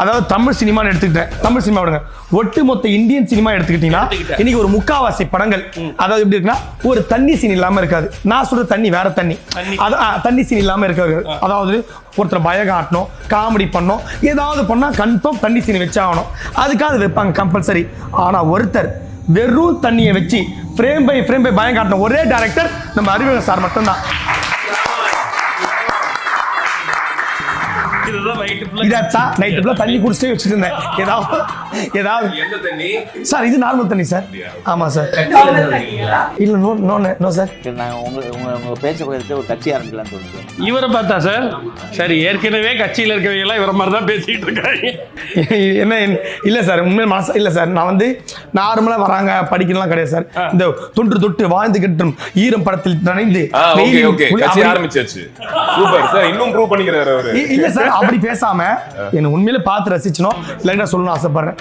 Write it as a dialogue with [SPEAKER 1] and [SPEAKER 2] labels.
[SPEAKER 1] அதாவது தமிழ் சினிமான்னு எடுத்துக்கிட்டேன், தமிழ் சினிமா விடுங்க, ஒட்டுமொத்த இந்தியன் சினிமா எடுத்துக்கிட்டீங்கன்னா இன்னைக்கு ஒரு முக்காவாசி படங்கள் அதாவது எப்படி இருக்குன்னா ஒரு தண்ணி சீன் இல்லாம இருக்காது. நான் சொல்ற தண்ணி வேற தண்ணி, தண்ணி சீன் இல்லாம இருக்காது. அதாவது ஒருத்தர் பயம் காட்டணும், காமெடி பண்ணணும், ஏதாவது பண்ணா கன்ஃபார்ம் தண்ணி சீன் வச்சாகணும், அதுக்காக வைப்பாங்க கம்பல்சரி. ஆனா ஒருத்தர் வெறும் தண்ணியை வச்சு ஃப்ரேம் பை பயம் காட்டணும் ஒரே டைரக்டர் நம்ம அறிவழகன் சார் மட்டும்தான். தண்ணி குடிச்சிட்டே வச்சுட்டு இருந்தேன். ஏதாவது சார் இது நார்மல் தண்ணி சார். ஆமா சார். இல்ல நோ சார்.
[SPEAKER 2] உங்க பேச்ச பக்கத்துல ஒரு கட்சி ஆரம்பிக்கலாம்னு தோணுது.
[SPEAKER 3] இவரை பார்த்தா சார் சரி ஏற்கனவே கட்சியில் இருக்கவங்க எல்லாம் இவர மாதிரி தான் பேசிட்டு இருக்காங்க.
[SPEAKER 1] என்ன இல்ல சார் உண்மையில மனசு இல்ல சார். நான் வந்து நார்மலா வராங்க படிக்கலாம் கிடையாது சார். இந்த தொன்று தொட்டு வாழ்ந்து கிட்டும் ஈரம் படத்தில் நனைந்து
[SPEAKER 4] ஆரம்பிச்சாச்சு. Super sir. இன்னும் ப்ரூவ் பண்ணிக்கிறாரு அவரு.
[SPEAKER 1] இல்ல சார் அப்படி பேசாம என்ன உண்மையில பார்த்து ரசிச்சணும் இல்லைன்னா சொல்லணும்னு ஆசைப்படுறேன்.